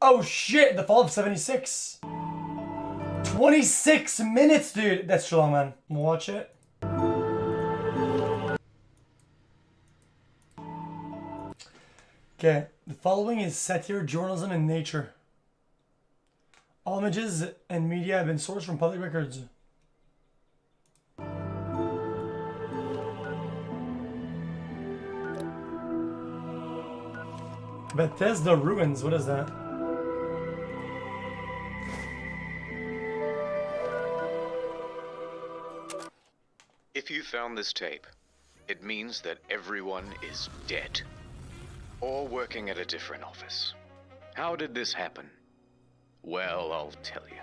Oh shit, the fall of 76. 26 minutes, dude. That's too long, man. We'll watch it. Okay, the following is satire, journalism, and nature. All images and media have been sourced from public records. Bethesda Ruins, what is that? If you found this tape, it means that everyone is dead. Or working at a different office. How did this happen? Well, I'll tell you.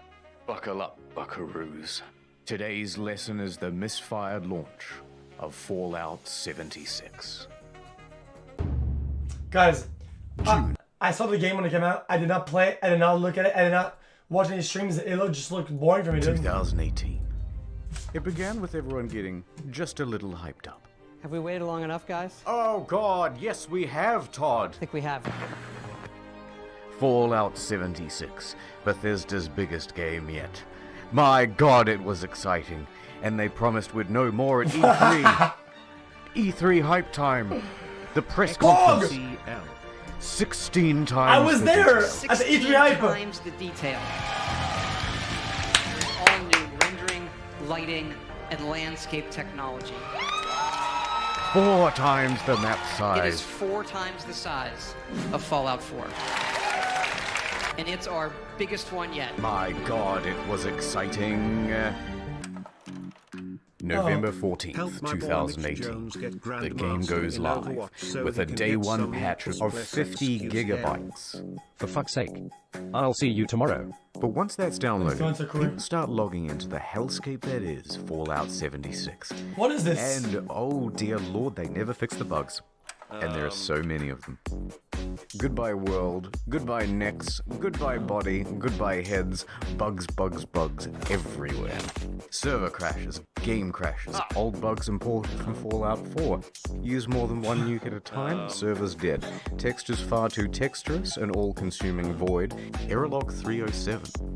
Buckle up, buckaroos. Today's lesson is the misfired launch of Fallout 76. Guys, I saw the game when it came out. I did not play it. I did not look at it. I did not watch any streams. It just looked boring for me, dude. 2018. It began with everyone getting just a little hyped up. Have we waited long enough, guys? Oh God, yes we have, Todd. I think we have. Fallout 76, Bethesda's biggest game yet. My God, it was exciting. And they promised we'd know more at E3. E3 hype time. The press conference. 16 times. I was there at the E3 hype. Times the detail. All new rendering, lighting, and landscape technology. 4 times the map size. It is 4 times the size of Fallout 4. And it's our biggest one yet. My God, it was exciting. November 14th, 2018. The game goes live with a day one patch of 50 gigabytes. For fuck's sake. I'll see you tomorrow. But once that's downloaded, people start logging into the hellscape that is Fallout 76. What is this? And oh dear Lord, they never fix the bugs. And there are so many of them. Goodbye world, goodbye necks, goodbye body, goodbye heads, bugs, bugs, bugs everywhere. Server crashes, game crashes, old bugs imported from Fallout 4. Use more than one nuke at a time, server's dead. Textures far too texturous and all-consuming void. Error log 307.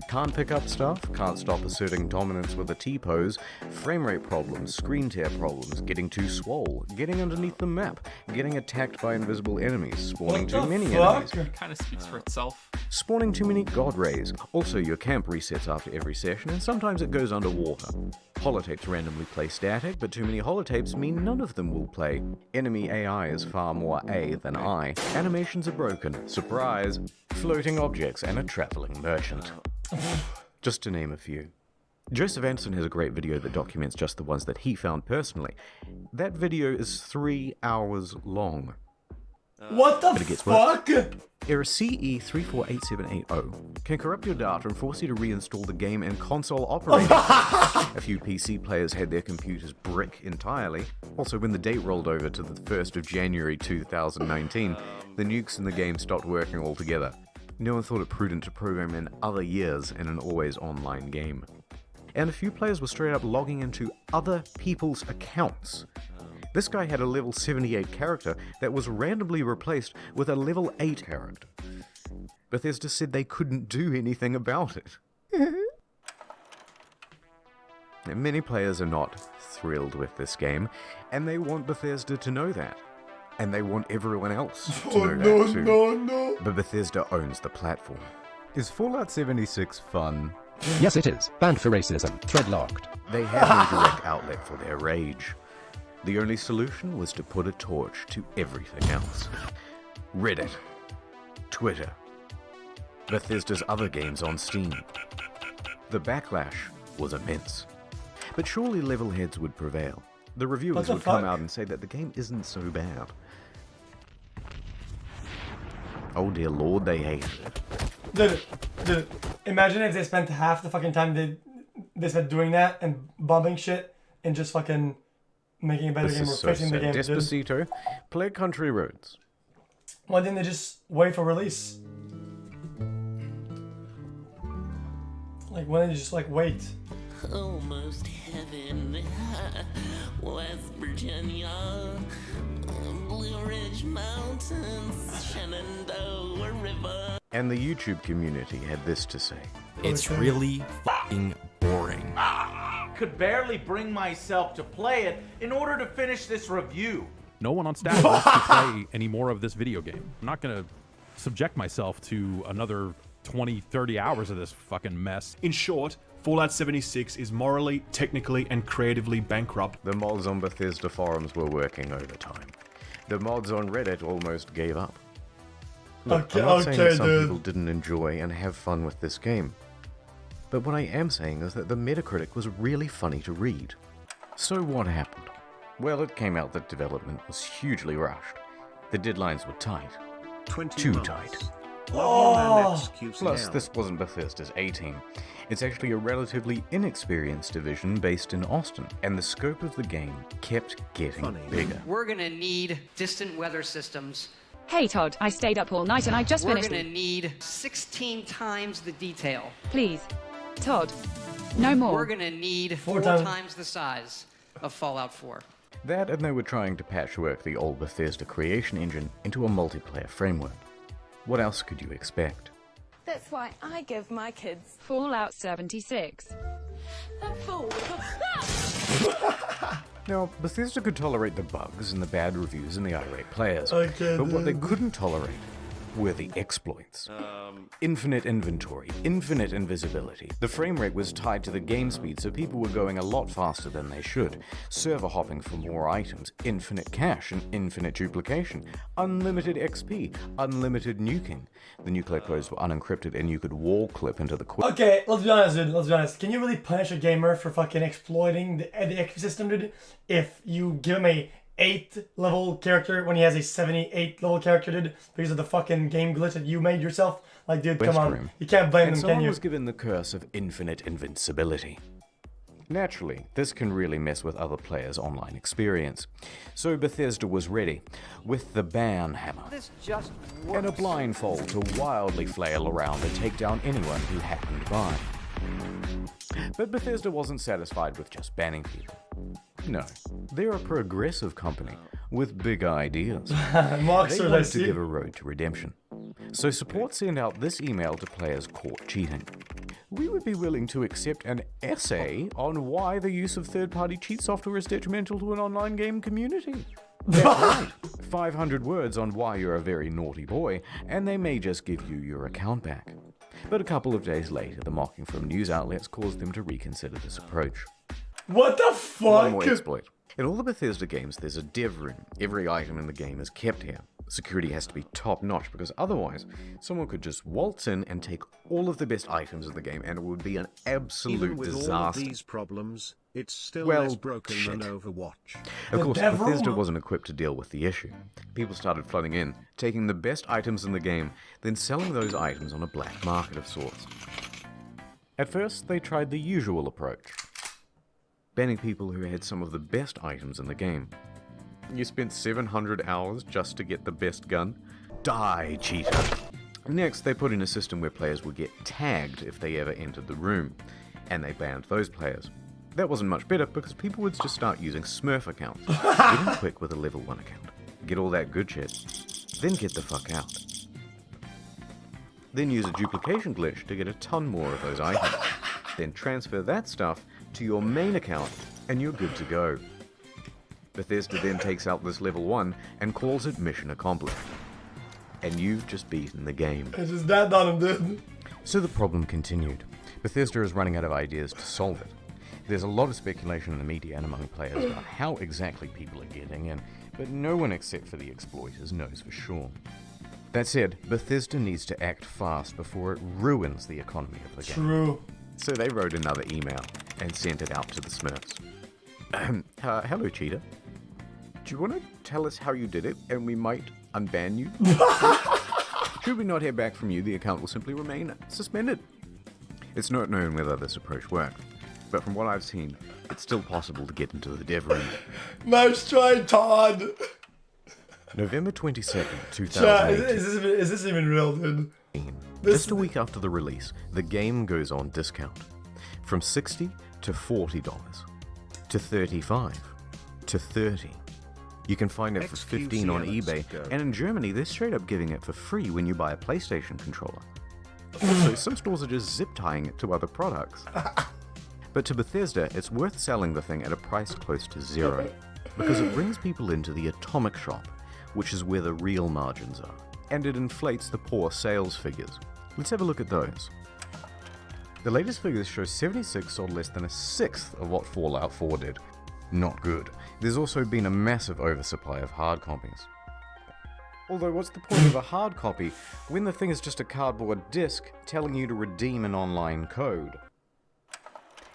Can't pick up stuff, can't stop asserting dominance with a T-pose, framerate problems, screen tear problems, getting too swole, getting underneath the map, getting attacked by invisible enemies, spawning too many enemies. It kind of speaks for itself. Spawning too many god rays. Also, your camp resets after every session, and sometimes it goes underwater. Holotapes randomly play static, but too many holotapes mean none of them will play. Enemy AI is far more A than I. Animations are broken. Surprise! Floating objects and a traveling merchant. Just to name a few. Joseph Anderson has a great video that documents just the ones that he found personally. That video is 3 hours long. What the fuck? Error CE348780 can corrupt your data and force you to reinstall the game and console operating. A few PC players had their computers brick entirely. Also, when the date rolled over to the 1st of January 2019, the nukes in the game stopped working altogether. No one thought it prudent to program in other years in an always online game. And a few players were straight up logging into other people's accounts. This guy had a level 78 character that was randomly replaced with a level 8 character. Bethesda said they couldn't do anything about it. And many players are not thrilled with this game, and they want Bethesda to know that. And they want everyone else to know that too. No. But Bethesda owns the platform. Is Fallout 76 fun? Yes, it is. Banned for racism. Thread locked. They had no direct outlet for their rage. The only solution was to put a torch to everything else. Reddit, Twitter, Bethesda's other games on Steam. The backlash was immense. But surely level heads would prevail. The reviewers would come out and say that the game isn't so bad. Oh dear Lord, they hated it. Dude, imagine if they spent half the fucking time they spent doing that and bombing shit and just fucking making a better game or fixing the game. Despacito, play Country Roads. Why didn't they just wait for release? Like, why didn't they just like wait? Almost heaven, West Virginia, Blue Ridge Mountains, Shenandoah River. And the YouTube community had this to say. It's really fucking boring. Could barely bring myself to play it in order to finish this review. No one on staff wants to play any more of this video game. I'm not gonna subject myself to another 20, 30 hours of this fucking mess. In short, Fallout 76 is morally, technically, and creatively bankrupt. The mods on Bethesda forums were working overtime. The mods on Reddit almost gave up. Look, I'm not saying that some people didn't enjoy and have fun with this game. But what I am saying is that the Metacritic was really funny to read. So what happened? Well, it came out that development was hugely rushed. The deadlines were tight. Too tight. Plus, this wasn't Bethesda's A-team. It's actually a relatively inexperienced division based in Austin, and the scope of the game kept getting bigger. We're gonna need distant weather systems. Hey Todd, I stayed up all night and I just finished. We're gonna need 16 times the detail. Please, Todd, no more. We're gonna need 4 times the size of Fallout 4. That, and they were trying to patchwork the old Bethesda creation engine into a multiplayer framework. What else could you expect? That's why I give my kids Fallout 76. Now, Bethesda could tolerate the bugs and the bad reviews and the irate players, but what they couldn't tolerate were the exploits. Infinite inventory, infinite invisibility. The frame rate was tied to the game speed, so people were going a lot faster than they should. Server hopping for more items, infinite cache and infinite duplication, unlimited XP, unlimited nuking. The nuclear codes were unencrypted and you could wall clip into the Okay, let's be honest, dude. Let's be honest. Can you really punish a gamer for fucking exploiting the ecosystem, dude? If you give him a 8 level character when he has a 78 level character, dude, because of the fucking game glitch that you made yourself? Like, dude, come on. You can't blame them, can someone you? was given the curse of infinite invincibility. Naturally, this can really mess with other players' online experience. So Bethesda was ready, with the ban hammer, This just and a blindfold to wildly flail around and take down anyone who happened by. But Bethesda wasn't satisfied with just banning people. No, they're a progressive company with big ideas. They wanted to give a road to redemption. So support sent out this email to players caught cheating. We would be willing to accept an essay on why the use of third-party cheat software is detrimental to an online game community. That's right. 500 words on why you're a very naughty boy, and they may just give you your account back. But a couple of days later, the mocking from news outlets caused them to reconsider this approach. What the fuck? One more exploit. In all the Bethesda games, there's a dev room. Every item in the game is kept here. Security has to be top-notch because otherwise, someone could just waltz in and take all of the best items in the game and it would be an absolute Even with disaster. all of these problems, it's still less broken than Overwatch. Of course, Bethesda wasn't equipped to deal with the issue. People started flooding in, taking the best items in the game, then selling those items on a black market of sorts. At first, they tried the usual approach, banning people who had some of the best items in the game. You spent 700 hours just to get the best gun? Die, cheater! Next, they put in a system where players would get tagged if they ever entered the room, and they banned those players. That wasn't much better because people would just start using Smurf accounts. Get in quick with a level 1 account. Get all that good shit. Then get the fuck out. Then use a duplication glitch to get a ton more of those items. Then transfer that stuff to your main account and you're good to go. Bethesda then takes out this level 1 and calls it mission accomplished. And you've just beaten the game. It's just that done, dude. So the problem continued. Bethesda is running out of ideas to solve it. There's a lot of speculation in the media and among players about how exactly people are getting in, but no one except for the exploiters knows for sure. That said, Bethesda needs to act fast before it ruins the economy of the game. True. So they wrote another email and sent it out to the Smurfs. Hello, cheater. Do you want to tell us how you did it, and we might unban you? Should we not hear back from you, the account will simply remain suspended. It's not known whether this approach worked, but from what I've seen, it's still possible to get into the dev room. Nice try, Todd! November 22nd, 2018. Is this even real, dude? Just a week after the release, the game goes on discount. From $60 to $40, to $35, to $30, You can find it for 15 on eBay, and in Germany they're straight up giving it for free when you buy a PlayStation controller. Also, some stores are just zip tying it to other products. But to Bethesda, it's worth selling the thing at a price close to zero, because it brings people into the atomic shop, which is where the real margins are, and it inflates the poor sales figures. Let's have a look at those. The latest figures show 76 sold less than a sixth of what Fallout 4 did. Not good. There's also been a massive oversupply of hard copies. Although what's the point of a hard copy when the thing is just a cardboard disc telling you to redeem an online code?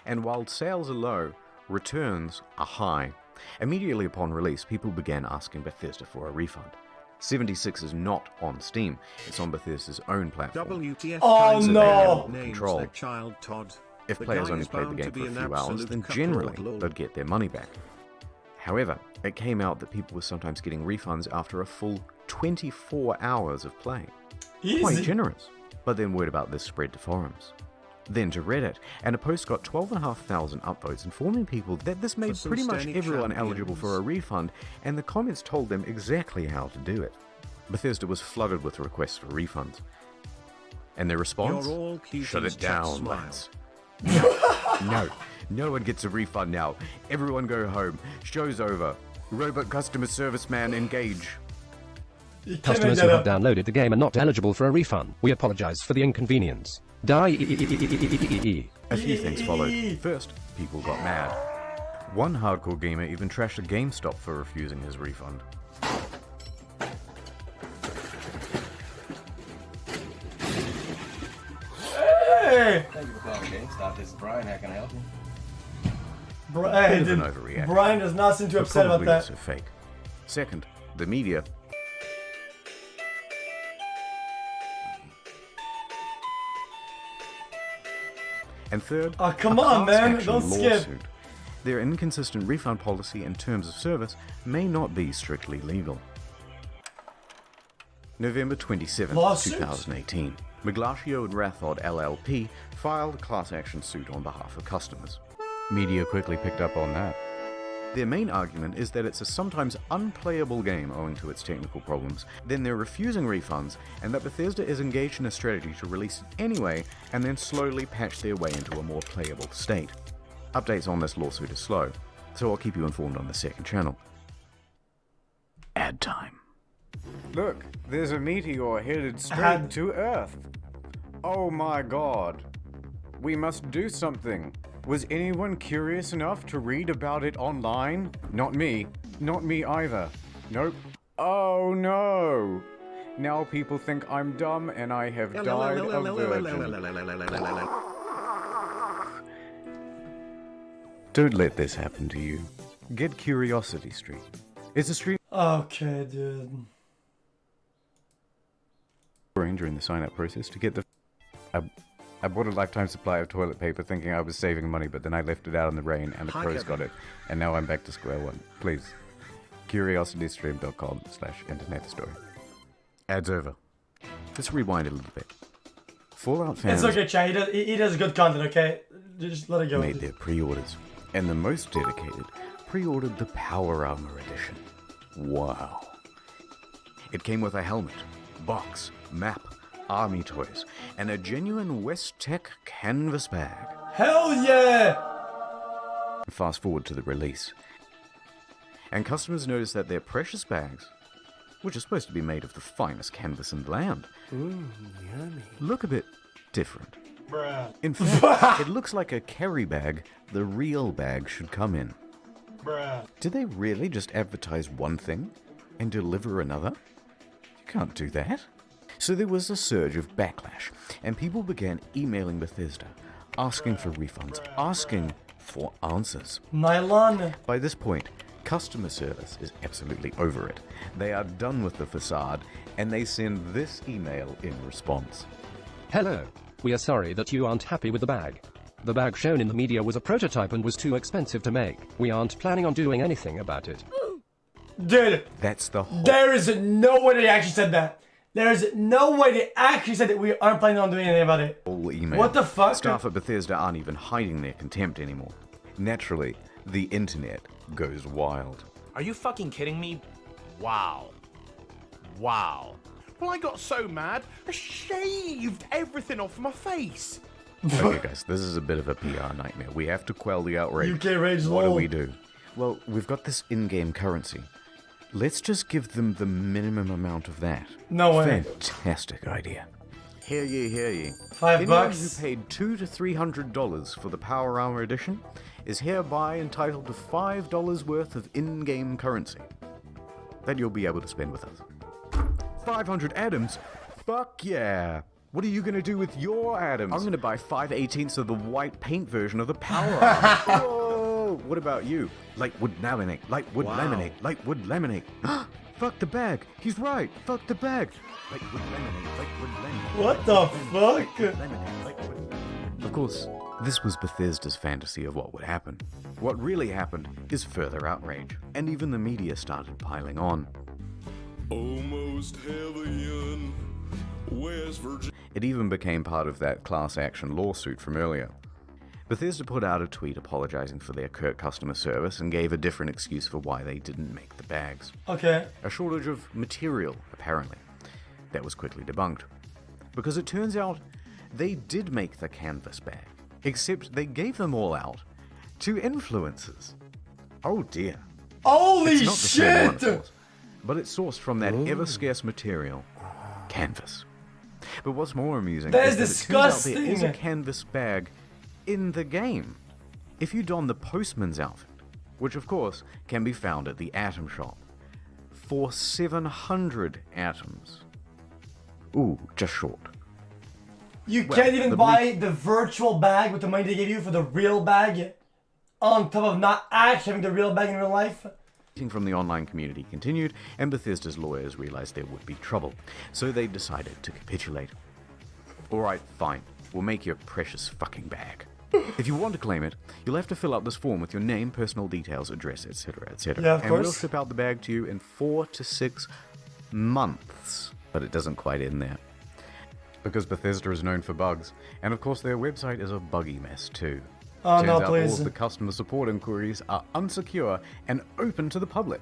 And while sales are low, returns are high. Immediately upon release, people began asking Bethesda for a refund. 76 is not on Steam, it's on Bethesda's own platform. WTF Oh no! Control. Child Todd. If players only played the game for a few hours, then generally they'd get their money back. However, it came out that people were sometimes getting refunds after a full 24 hours of play. Quite generous. But then word about this spread to forums. Then to Reddit, and a post got 12,500 upvotes informing people that this made pretty much everyone eligible for a refund, and the comments told them exactly how to do it. Bethesda was flooded with requests for refunds. And their response? Shut it down, lads. No one gets a refund now. Everyone go home. Show's over. Robot customer service man engage. Customers who have downloaded the game are not eligible for a refund. We apologize for the inconvenience. Die. A few things followed. First, people got mad. One hardcore gamer even trashed a GameStop for refusing his refund. Hey! Thank you for calling GameStop. This is Brian. How can I help you? Brian does not seem too upset about that. Also fake. Second, the media. And third, oh come on, man! Don't skip. Their inconsistent refund policy and terms of service may not be strictly legal. November 27, 2018. Miglatio and Rathod LLP filed a class action suit on behalf of customers. Media quickly picked up on that. Their main argument is that it's a sometimes unplayable game owing to its technical problems, then they're refusing refunds, and that Bethesda is engaged in a strategy to release it anyway and then slowly patch their way into a more playable state. Updates on this lawsuit are slow, so I'll keep you informed on the second channel. Ad time. Look, there's a meteor headed straight to Earth. Oh my god. We must do something. Was anyone curious enough to read about it online? Not me. Not me either. Nope. Oh no. Now people think I'm dumb and I have died a virgin. Don't let this happen to you. Get Curiosity Street. It's a stream. Okay, dude. During the sign-up process to get the... I bought a lifetime supply of toilet paper thinking I was saving money, but then I left it out in the rain and the crows got it. And now I'm back to square one. Please. curiositystream.com/internet story. Ads over. Let's rewind a little bit. Fallout fans... It's okay, Chad. He does good content, okay? Just let it go. Made their pre-orders. And the most dedicated pre-ordered the Power Armor Edition. Wow. It came with a helmet, box, map, army toys, and a genuine West Tech canvas bag. Hell yeah! Fast forward to the release. And customers noticed that their precious bags, which are supposed to be made of the finest canvas in the land, look a bit different. Bruh. In fact, it looks like a carry bag the real bag should come in. Bruh. Did they really just advertise one thing and deliver another? You can't do that. So there was a surge of backlash, and people began emailing Bethesda, asking for refunds, asking for answers. Nylon. By this point, customer service is absolutely over it. They are done with the facade, and they send this email in response. Hello. We are sorry that you aren't happy with the bag. The bag shown in the media was a prototype and was too expensive to make. We aren't planning on doing anything about it. Dude. That's the whole... There is no way they actually said that. There's no way they actually said that we aren't planning on doing anything about it. Whole email. What the fuck? Staff at Bethesda aren't even hiding their contempt anymore. Naturally, the internet goes wild. Are you fucking kidding me? Wow. Wow. Well, I got so mad, I shaved everything off my face. Okay, guys, this is a bit of a PR nightmare. We have to quell the outrage. UK rage What do lol. we do? Well, we've got this in-game currency. Let's just give them the minimum amount of that. No way. Fantastic idea. Hear ye, hear ye. $5 Anyone who paid $200 to $300 for the Power Armor Edition is hereby entitled to $5 worth of in-game currency that you'll be able to spend with us. 500 atoms? Fuck yeah! What are you gonna do with your atoms? I'm gonna buy 5/18ths of the white paint version of the Power Armor. Whoa! What about you? Lightwood laminate, lightwood laminate, lightwood laminate. Fuck the bag! He's right! Fuck the bag! Lightwood laminate, lightwood laminate. What the fuck? Laminate, lightwood. Of course, this was Bethesda's fantasy of what would happen. What really happened is further outrage, and even the media started piling on. Almost heaven, West Virginia. It even became part of that class action lawsuit from earlier. Bethesda put out a tweet apologizing for their curt customer service and gave a different excuse for why they didn't make the bags. Okay. A shortage of material, apparently. That was quickly debunked. Because it turns out they did make the canvas bag, except they gave them all out to influencers. Oh dear. Holy it's not the same one, of shit! course, but it's sourced from that ever-scarce material, canvas. But what's more amusing That is is that it turns out there is a disgusting. canvas bag in the game. If you don the postman's outfit, which of course can be found at the Atom Shop, for 700 atoms. Ooh, just short. You Well, can't even the buy the virtual bag with the money they gave you for the real bag, on top of not actually having the real bag in real life. From the online community continued, and Bethesda's lawyers realized there would be trouble, so they decided to capitulate. Alright, fine, we'll make your precious fucking bag. If you want to claim it, you'll have to fill out this form with your name, personal details, address, etc., etc. Yeah, of and we'll course. ship out the bag to you in 4 to 6 months. But it doesn't quite end there. Because Bethesda is known for bugs, and of course their website is a buggy mess too. Oh, Turns no, out all please. of the customer support inquiries are unsecure and open to the public.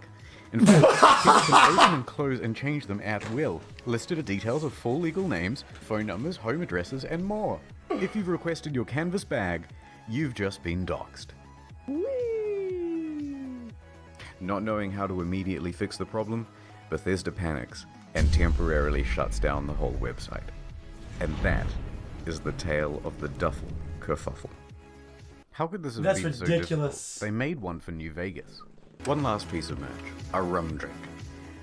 In fact, people can open and close and change them at will. Listed are details of full legal names, phone numbers, home addresses, and more. If you've requested your canvas bag, you've just been doxxed. Whee! Not knowing how to immediately fix the problem, Bethesda panics and temporarily shuts down the whole website. And that is the tale of the duffel kerfuffle. How could this have That's been so ridiculous. difficult? They made one for New Vegas. One last piece of merch. A rum drink.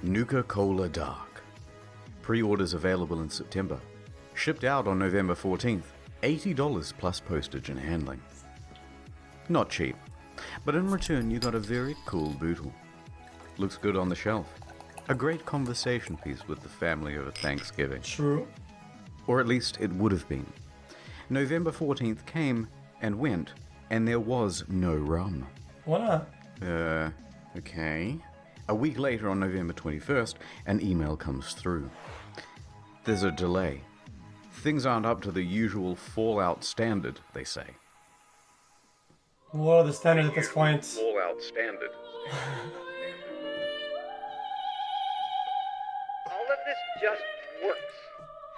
Nuka Cola Dark. Pre-orders available in September. Shipped out on November 14th. $80 plus postage and handling. Not cheap. But in return you got a very cool bootle. Looks good on the shelf. A great conversation piece with the family over Thanksgiving. True. Or at least it would have been. November 14th came and went, and there was no rum. Why not? Okay. A week later on November 21st, an email comes through. There's a delay. Things aren't up to the usual Fallout standard, they say. What are the standards at this point? Fallout standard. All of this just works.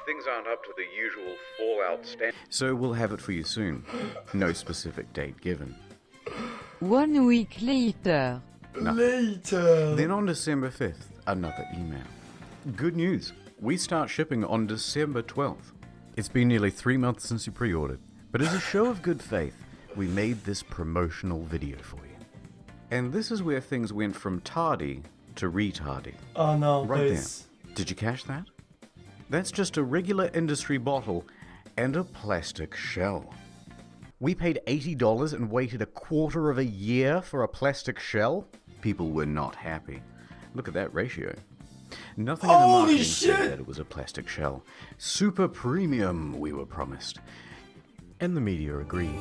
Things aren't up to the usual Fallout standard. So we'll have it for you soon. No specific date given. 1 week later. Later. Then on December 5th, another email. Good news. We start shipping on December 12th. It's been nearly 3 months since you pre-ordered, but as a show of good faith, we made this promotional video for you. And this is where things went from tardy to retardy. Oh no, Right please. there. Did you catch that? That's just a regular industry bottle and a plastic shell. We paid $80 and waited a quarter of a year for a plastic shell? People were not happy. Look at that ratio. Nothing in the Holy marketing shit! said that it was a plastic shell. Super premium, we were promised. And the media agreed.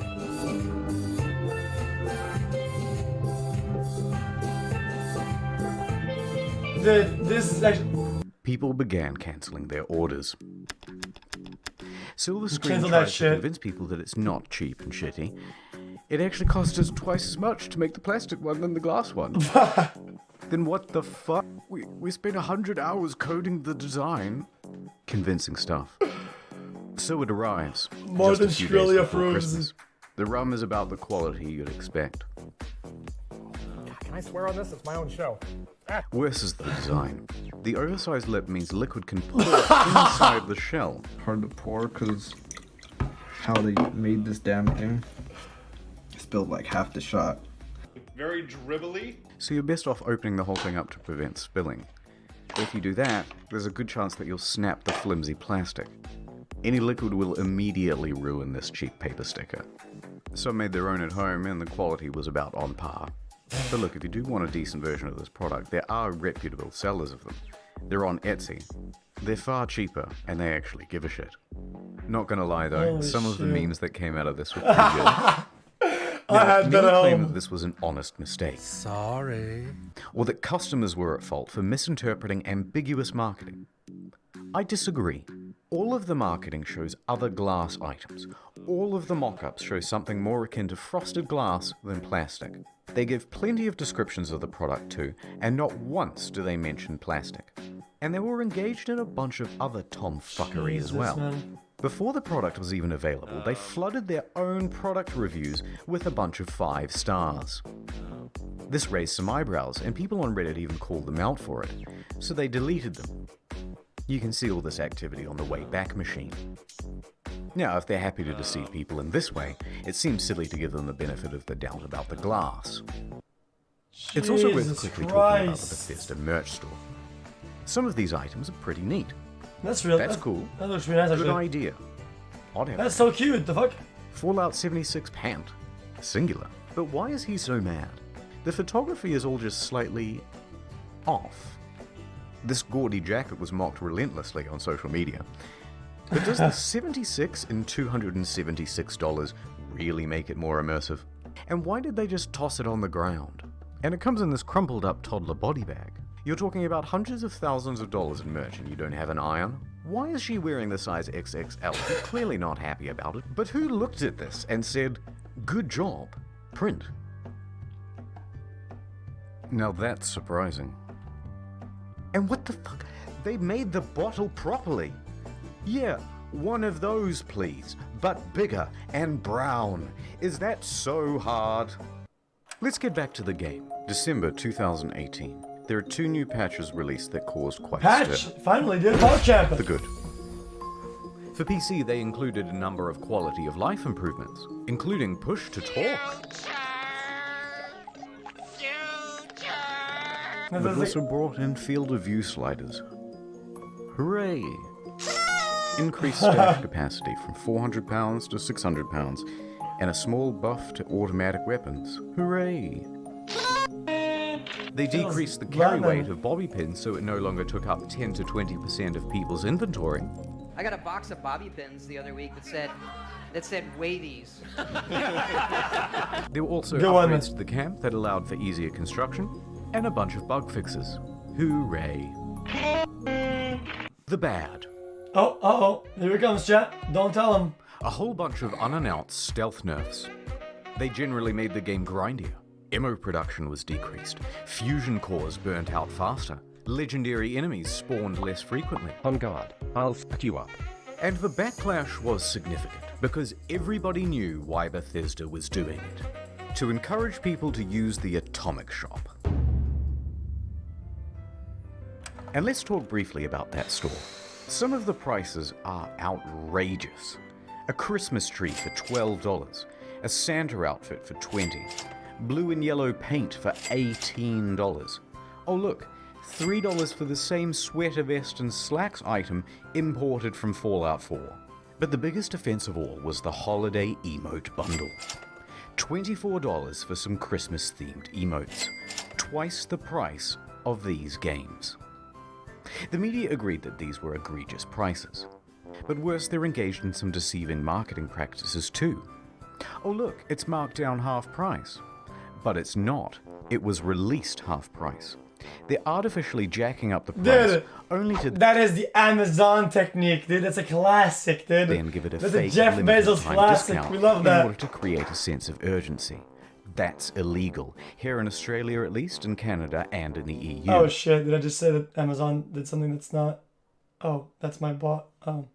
This is actually... People began cancelling their orders. Silver Screen Cancel that tries to shit. convince people that it's not cheap and shitty. It actually cost us twice as much to make the plastic one than the glass one. Then what the fuck? We spent 100 hours coding the design. Convincing stuff. So it arrives. More just a than few days Australia before proves. Christmas. The rum is about the quality you'd expect. Can I swear on this? It's my own show. Worse is the design. The oversized lip means liquid can pour inside the shell. Hard to pour because how they made this damn thing. Spilled like half the shot. Very dribbly. So you're best off opening the whole thing up to prevent spilling. If you do that, there's a good chance that you'll snap the flimsy plastic. Any liquid will immediately ruin this cheap paper sticker. Some made their own at home and the quality was about on par. But look, if you do want a decent version of this product, there are reputable sellers of them. They're on Etsy. They're far cheaper, and they actually give a shit. Not gonna lie though, Holy some of the shit. memes that came out of this were pretty good. I had that many at claim home. that this was an honest mistake. Sorry. Or that customers were at fault for misinterpreting ambiguous marketing. I disagree. All of the marketing shows other glass items. All of the mock-ups show something more akin to frosted glass than plastic. They give plenty of descriptions of the product too, and not once do they mention plastic. And they were engaged in a bunch of other tomfuckery as Jesus, well. man. Before the product was even available, they flooded their own product reviews with a bunch of 5 stars. This raised some eyebrows, and people on Reddit even called them out for it, so they deleted them. You can see all this activity on the Wayback Machine. Now, if they're happy to deceive people in this way, it seems silly to give them the benefit of the doubt about the glass. It's also worth Jesus quickly talking about the Christ. Bethesda merch store. Some of these items are pretty neat. That's real. That's cool. That looks really nice, Good actually. idea. Odd have That's so cute. The fuck? Fallout 76 pant. Singular. But why is he so mad? The photography is all just slightly off. This gaudy jacket was mocked relentlessly on social media. But does the 76 and $276 really make it more immersive? And why did they just toss it on the ground? And it comes in this crumpled up toddler body bag. You're talking about hundreds of thousands of dollars in merch and you don't have an eye on? Why is she wearing the size XXL? You're clearly not happy about it. But who looked at this and said, good job, print? Now that's surprising. And what the fuck? They made the bottle properly. Yeah, one of those please, but bigger and brown. Is that so hard? Let's get back to the game. December 2018. There are 2 new patches released that caused quite a Patch! stir. Finally, dude. PogChamp! The good. For PC, they included a number of quality of life improvements, including push to talk. But also brought in field of view sliders. Hooray! Increased stash capacity from 400 pounds to 600 pounds, and a small buff to automatic weapons. Hooray! They decreased the carry weight of bobby pins so it no longer took up 10 to 20% of people's inventory. I got a box of bobby pins the other week that said weigh these. There were also Go on, upgrades to the camp that allowed for easier construction, and a bunch of bug fixes. Hooray! The bad. Oh, uh-oh. Here it comes, chat. Don't tell him. A whole bunch of unannounced stealth nerfs. They generally made the game grindier. Ammo production was decreased. Fusion cores burnt out faster. Legendary enemies spawned less frequently. On guard, I'll fuck you up. And the backlash was significant, because everybody knew why Bethesda was doing it. To encourage people to use the Atomic Shop. And let's talk briefly about that store. Some of the prices are outrageous. A Christmas tree for $12, a Santa outfit for $20, blue and yellow paint for $18. Oh look, $3 for the same sweater vest and slacks item imported from Fallout 4. But the biggest offense of all was the holiday emote bundle. $24 for some Christmas-themed emotes, twice the price of these games. The media agreed that these were egregious prices. But worse, they're engaged in some deceiving marketing practices too. Oh look, it's marked down half price. But it's not. It was released half price. They're artificially jacking up the price Dude, only to that is the Amazon technique, dude. That's a classic, dude. then give it a That's fake a Jeff limited Bezos time classic. discount We love in that. order to create a sense of urgency. That's illegal. Here in Australia at least, in Canada, and in the EU. Oh shit, did I just say that Amazon did something that's not... Oh, that's my bot. Oh.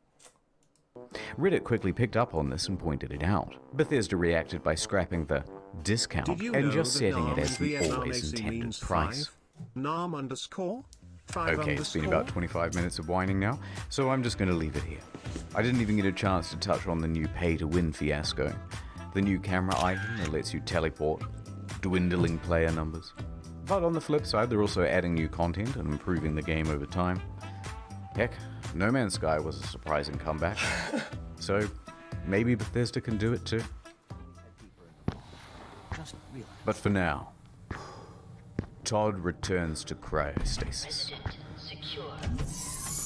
Reddit quickly picked up on this and pointed it out. Bethesda reacted by scrapping the discount and just setting it as the always intended price. Okay, it's been about 25 minutes of whining now, so I'm just going to leave it here. I didn't even get a chance to touch on the new pay-to-win fiasco. The new camera item that lets you teleport, dwindling player numbers. But on the flip side, they're also adding new content and improving the game over time. Heck, No Man's Sky was a surprising comeback. So, maybe Bethesda can do it too. But for now, Todd returns to cryostasis,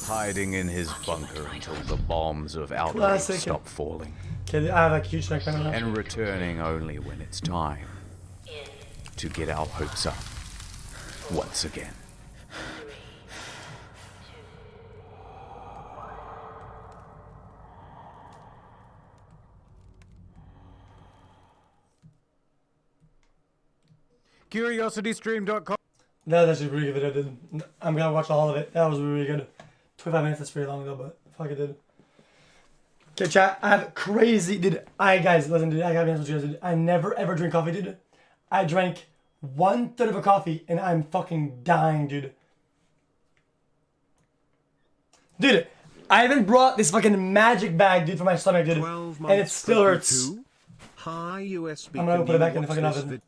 hiding in his bunker until the bombs of outrage stop falling, Okay, I have a huge neck right now. and returning only when it's time to get our hopes up once again. CuriosityStream.com. That was actually a really good video, dude. I'm gonna watch all of it. That was really good. 25 minutes, that's pretty long though, but fuck it, dude. Okay, chat, I have crazy, dude. Guys, listen, dude, I gotta be honest with you guys, dude. I never ever drink coffee, dude. I drank 1/3 of a coffee and I'm fucking dying, dude. Dude, I even brought this fucking magic bag, dude, for my stomach, dude. And it still hurts. Hi, USB. I'm gonna put it back in the fucking oven.